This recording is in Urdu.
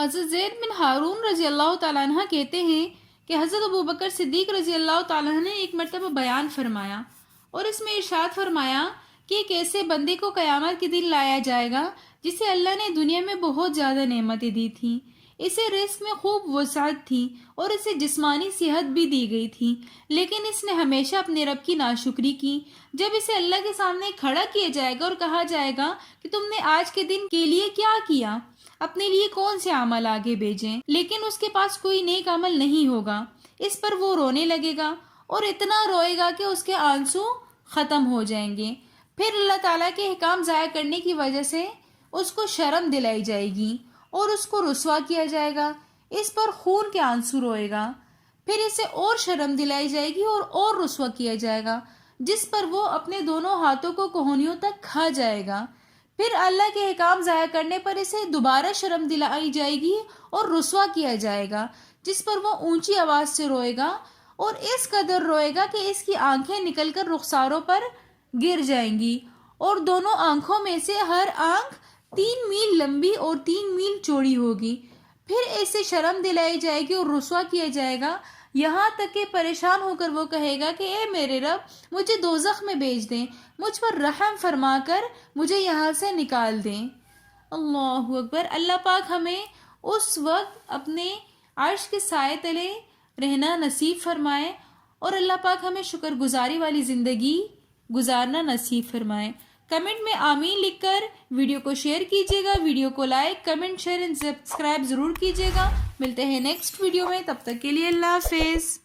حضرت زید بن ہارون رضی اللہ تعالیٰ عنہ کہتے ہیں کہ حضرت ابوبکر صدیق رضی اللہ تعالیٰ عنہ نے ایک مرتبہ بیان فرمایا اور اس میں ارشاد فرمایا کہ ایک ایسے بندے کو قیامت کے دن لایا جائے گا جسے اللہ نے دنیا میں بہت زیادہ نعمتیں دی تھیں، اسے رزق میں خوب وسعت تھی اور اسے جسمانی صحت بھی دی گئی تھی، لیکن اس نے ہمیشہ اپنے رب کی ناشکری کی۔ جب اسے اللہ کے سامنے کھڑا کیا جائے گا اور کہا جائے گا کہ تم نے آج کے دن کے لیے کیا کیا، اپنے لیے کون سے عمل آگے بھیجیں، لیکن اس کے پاس کوئی نیک عمل نہیں ہوگا، اس پر وہ رونے لگے گا اور اتنا روئے گا کہ اس کے آنسو ختم ہو جائیں گے۔ پھر اللہ تعالیٰ کے احکام ضائع کرنے کی وجہ سے اس کو شرم دلائی جائے گی اور اس کو رسوا کیا جائے گا، اس پر خون کے آنسو روئے گا۔ پھر اسے اور شرم دلائی جائے گی اور رسوا کیا جائے گا، جس پر وہ اپنے دونوں ہاتھوں کو کوہنیوں تک کھا جائے گا۔ پھر اللہ کے احکام ضائع کرنے پر اسے دوبارہ شرم دلائی جائے گی اور رسوا کیا جائے گا، جس پر وہ اونچی آواز سے روئے گا اور اس قدر روئے گا کہ اس کی آنکھیں نکل کر رخساروں پر گر جائیں گی اور دونوں آنکھوں میں سے ہر آنکھ 3 میل لمبی اور 3 میل چوڑی ہوگی۔ پھر اسے شرم دلائی جائے گی اور رسوا کیا جائے گا، یہاں تک کہ پریشان ہو کر وہ کہے گا کہ اے میرے رب، مجھے دوزخ میں بھیج دیں، مجھ پر رحم فرما کر مجھے یہاں سے نکال دیں۔ اللہ اکبر۔ اللہ پاک ہمیں اس وقت اپنے عرش کے سائے تلے رہنا نصیب فرمائے اور اللہ پاک ہمیں شکر گزاری والی زندگی گزارنا نصیب فرمائے۔ کمنٹ میں آمین لکھ کر ویڈیو کو شیئر کیجیے گا، ویڈیو کو لائک، کمنٹ، شیئر اور سبسکرائب ضرور کیجیے گا۔ ملتے ہیں نیکسٹ ویڈیو میں، تب تک کے لیے اللہ حافظ۔